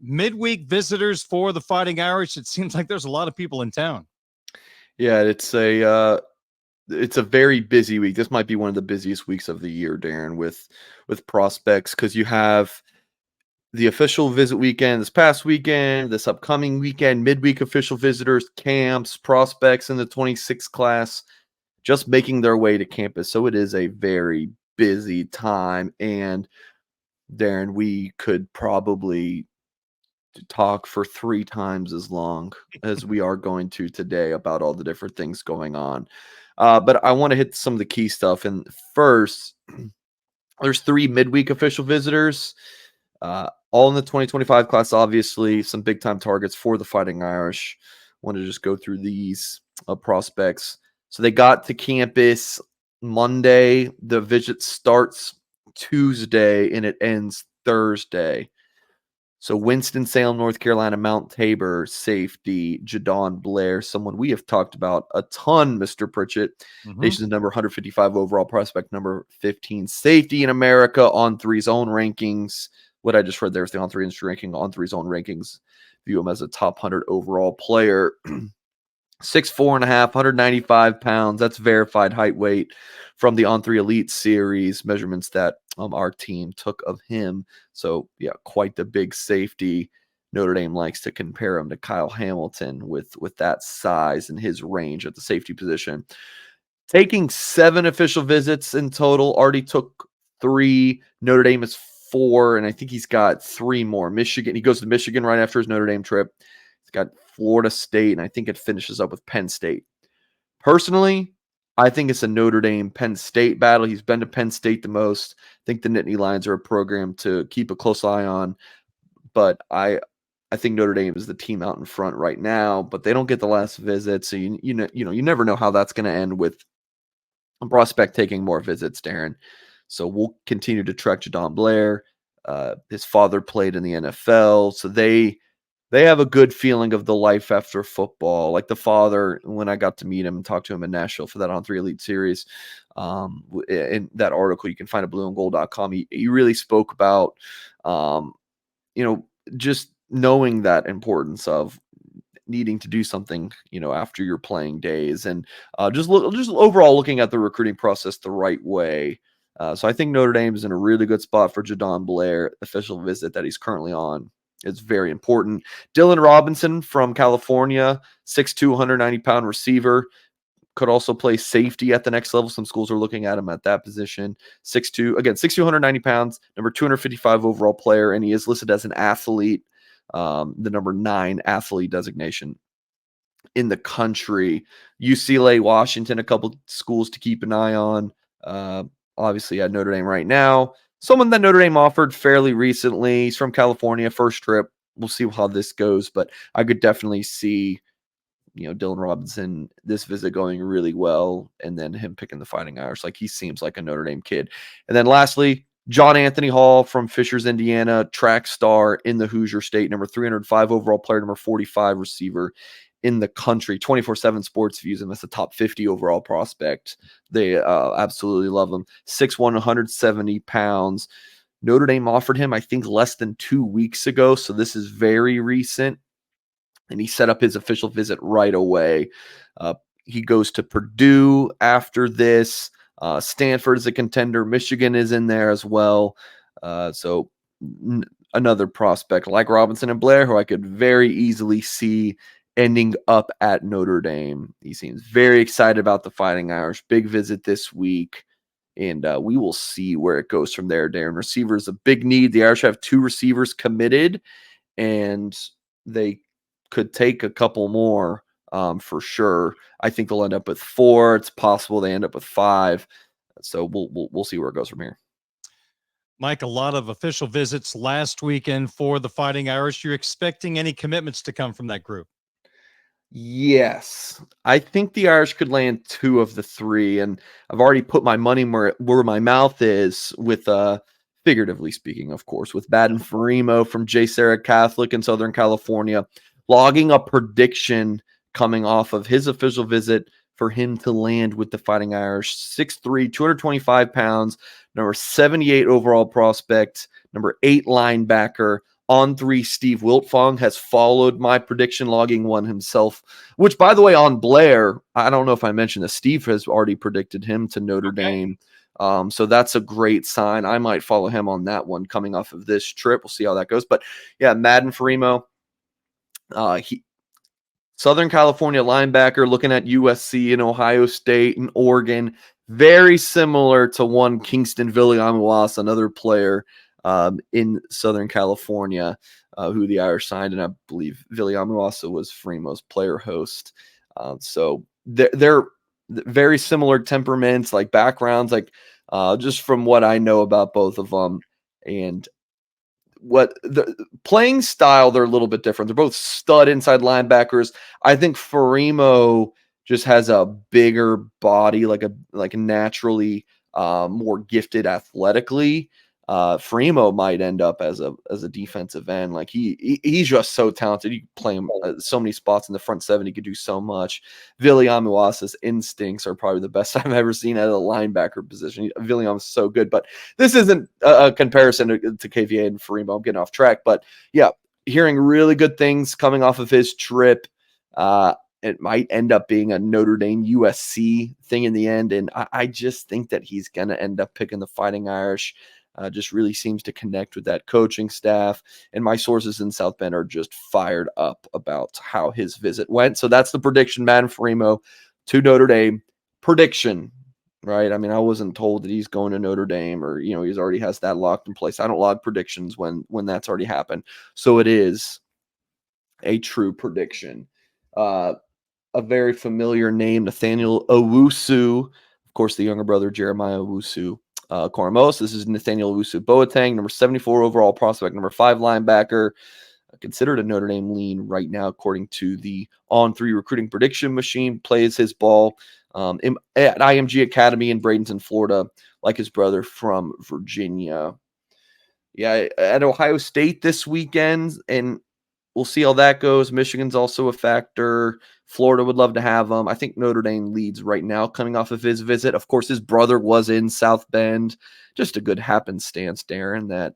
midweek visitors for the Fighting Irish. It seems like there's a lot of people in town. Yeah, it's a very busy week. This might be one of the busiest weeks of the year, Darren, with prospects, because you have the official visit weekend this past weekend, this upcoming weekend, midweek official visitors, camps, prospects in the 26 class just making their way to campus. So it is a very busy time. And Darren, we could probably talk for 3 times as long as we are going to today about all the different things going on. But I want to hit some of the key stuff. And first, there's 3 midweek official visitors, all in the 2025 class, obviously. Some big-time targets for the Fighting Irish. Want to just go through these prospects. So they got to campus Monday. The visit starts Tuesday, and it ends Thursday. So Winston-Salem, North Carolina, Mount Tabor safety, Jadon Blair, someone we have talked about a ton, Mr. Pritchett. Nation's number 155 overall prospect, number 15 safety in America on Three's own rankings. What I just read there is the on Three's ranking. On Three's own rankings view him as a top 100 overall player. 6'4.5", 195 pounds. That's verified height weight from the On3 Elite Series measurements that our team took of him. So, yeah, quite the big safety. Notre Dame likes to compare him to Kyle Hamilton with that size and his range at the safety position. Taking 7 official visits in total. Already took 3. Notre Dame is 4, and I think he's got 3 more. Michigan. He goes to Michigan right after his Notre Dame trip. He's got Florida State, and I think it finishes up with Penn State. Personally, I think it's a Notre Dame-Penn State battle. He's been to Penn State the most. I think the Nittany Lions are a program to keep a close eye on, but I think Notre Dame is the team out in front right now, but they don't get the last visit, so you never know how that's going to end with a prospect taking more visits, Darren. So we'll continue to track Jadon Blair. His father played in the NFL, so they have a good feeling of the life after football. Like the father, when I got to meet him and talk to him in Nashville for that On3 Elite Series, in that article you can find at blueandgold.com, he really spoke about, just knowing that importance of needing to do something, after your playing days, and just overall looking at the recruiting process the right way. So I think Notre Dame is in a really good spot for Jadon Blair. Official visit that he's currently on. It's very important. Dylan Robinson from California, 6'2", 190-pound receiver. Could also play safety at the next level. Some schools are looking at him at that position. 6'2", 190 pounds, number 255 overall player, and he is listed as an athlete, the number 9 athlete designation in the country. UCLA, Washington, a couple schools to keep an eye on. Obviously at Notre Dame right now. Someone that Notre Dame offered fairly recently. He's from California, first trip. We'll see how this goes, but I could definitely see, Dylan Robinson, this visit going really well, and then him picking the Fighting Irish. Like, he seems like a Notre Dame kid. And then lastly, John Anthony Hall from Fishers, Indiana, track star in the Hoosier State, number 305 overall player, number 45 receiver in the country. 24/7 Sports views him as a top 50 overall prospect. They absolutely love him. 6'1", 170 pounds. Notre Dame offered him, I think, less than 2 weeks ago, so this is very recent. And he set up his official visit right away. He goes to Purdue after this. Stanford is a contender. Michigan is in there as well. So another prospect like Robinson and Blair, who I could very easily see ending up at Notre Dame. He seems very excited about the Fighting Irish. Big visit this week. And we will see where it goes from there, Darren. Receiver is a big need. The Irish have 2 receivers committed, and they could take a couple more for sure. I think they'll end up with 4. It's possible they end up with 5. So we'll see where it goes from here. Mike, a lot of official visits last weekend for the Fighting Irish. You're expecting any commitments to come from that group? Yes. I think the Irish could land 2 of the 3, and I've already put my money where my mouth is with, figuratively speaking, of course, with Baden Farimo from J. Sarah Catholic in Southern California, logging a prediction coming off of his official visit for him to land with the Fighting Irish. 6'3", 225 pounds, number 78 overall prospect, number 8 linebacker, On 3, Steve Wiltfong has followed my prediction, logging one himself, which, by the way, on Blair, I don't know if I mentioned this, Steve has already predicted him to Notre Dame. So that's a great sign. I might follow him on that one coming off of this trip. We'll see how that goes. But yeah, Madden Farimo, Southern California linebacker, looking at USC and Ohio State and Oregon, very similar to one Kingston Viliamuasa, another player in Southern California, who the Irish signed, and I believe Viliamuasa was Fremo's player host. So they're very similar temperaments, like backgrounds, like just from what I know about both of them. And what the playing style, they're a little bit different. They're both stud inside linebackers. I think Farimo just has a bigger body, like a naturally more gifted athletically. Farimo might end up as a defensive end. Like he's just so talented. You can play him so many spots in the front seven. He could do so much. Viliamuasa's instincts are probably the best I've ever seen at a linebacker position. Viliamuasa's so good, but this isn't a comparison to KVA and Farimo. I'm getting off track, but yeah, hearing really good things coming off of his trip. It might end up being a Notre Dame USC thing in the end, and I just think that he's going to end up picking the Fighting Irish. Just really seems to connect with that coaching staff. And my sources in South Bend are just fired up about how his visit went. So that's the prediction, Madden Farimo to Notre Dame. Prediction, right? I mean, I wasn't told that he's going to Notre Dame or, he's already has that locked in place. I don't log predictions when that's already happened. So it is a true prediction. A very familiar name, Nathaniel Owusu. Of course, the younger brother, Jeremiah Owusu. Koramos. This is Nathaniel Owusu-Boateng, number 74 overall prospect, number 5 linebacker, considered a Notre Dame lean right now, according to the On3 recruiting prediction machine. Plays his ball at IMG Academy in Bradenton, Florida, like his brother from Virginia. Yeah, at Ohio State this weekend, and we'll see how that goes. Michigan's also a factor. Florida would love to have him. I think Notre Dame leads right now coming off of his visit. Of course, his brother was in South Bend. Just a good happenstance, Darren, that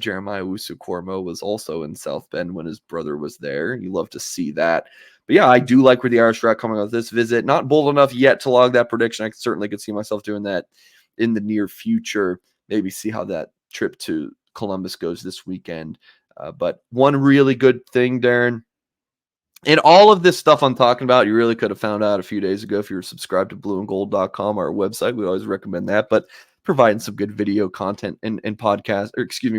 Jeremiah Owusu-Koramoah was also in South Bend when his brother was there. You love to see that. But yeah, I do like where the Irish are at coming off this visit. Not bold enough yet to log that prediction. I certainly could see myself doing that in the near future. Maybe see how that trip to Columbus goes this weekend. But one really good thing, Darren, and all of this stuff I'm talking about, you really could have found out a few days ago if you were subscribed to blueandgold.com, our website. We always recommend that, but providing some good video content and podcast,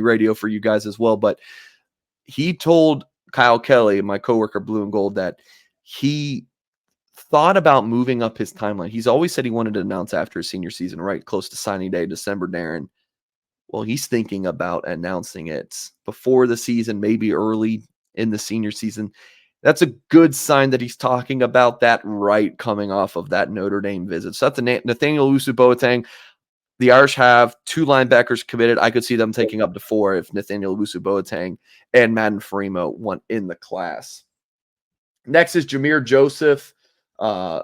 radio for you guys as well. But he told Kyle Kelly, my coworker, Blue and Gold, that he thought about moving up his timeline. He's always said he wanted to announce after his senior season, right close to signing day, December, Darren. Well, he's thinking about announcing it before the season, maybe early in the senior season. That's a good sign that he's talking about that right coming off of that Notre Dame visit. So that's Nathaniel Owusu-Boateng. The Irish have 2 linebackers committed. I could see them taking up to 4 if Nathaniel Owusu-Boateng and Madden Farimo went in the class. Next is Jameer Joseph. A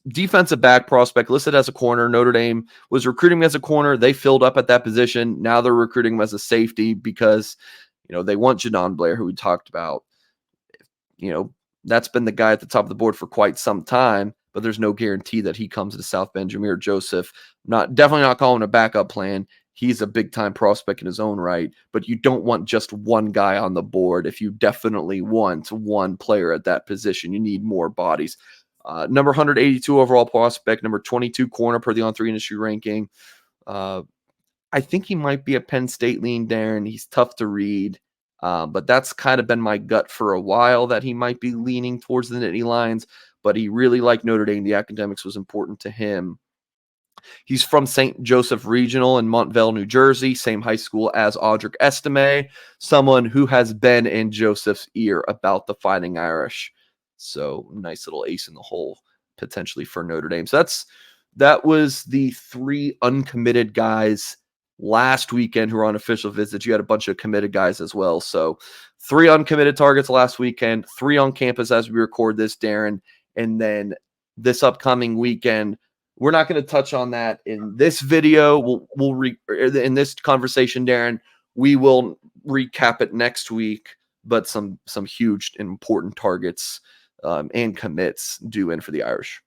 defensive back prospect listed as a corner. Notre Dame was recruiting him as a corner. They filled up at that position. Now they're recruiting him as a safety because, they want Jadon Blair, who we talked about. That's been the guy at the top of the board for quite some time, but there's no guarantee that he comes to South Bend. Jameer Joseph, definitely not calling a backup plan. He's a big-time prospect in his own right, but you don't want just one guy on the board. If you definitely want one player at that position, you need more bodies. Number 182 overall prospect, number 22 corner per the On3 industry ranking. I think he might be a Penn State lean, Darren. He's tough to read, but that's kind of been my gut for a while that he might be leaning towards the Nittany Lions, but he really liked Notre Dame. The academics was important to him. He's from St. Joseph Regional in Montvale, New Jersey, same high school as Audric Estime, someone who has been in Joseph's ear about the Fighting Irish. So nice little ace in the hole potentially for Notre Dame. So that was the 3 uncommitted guys last weekend who were on official visits. You had a bunch of committed guys as well. So 3 uncommitted targets last weekend, 3 on campus as we record this, Darren. And then this upcoming weekend, we're not going to touch on that in this video. In this conversation, Darren, we will recap it next week, but some huge important targets and commits due in for the Irish.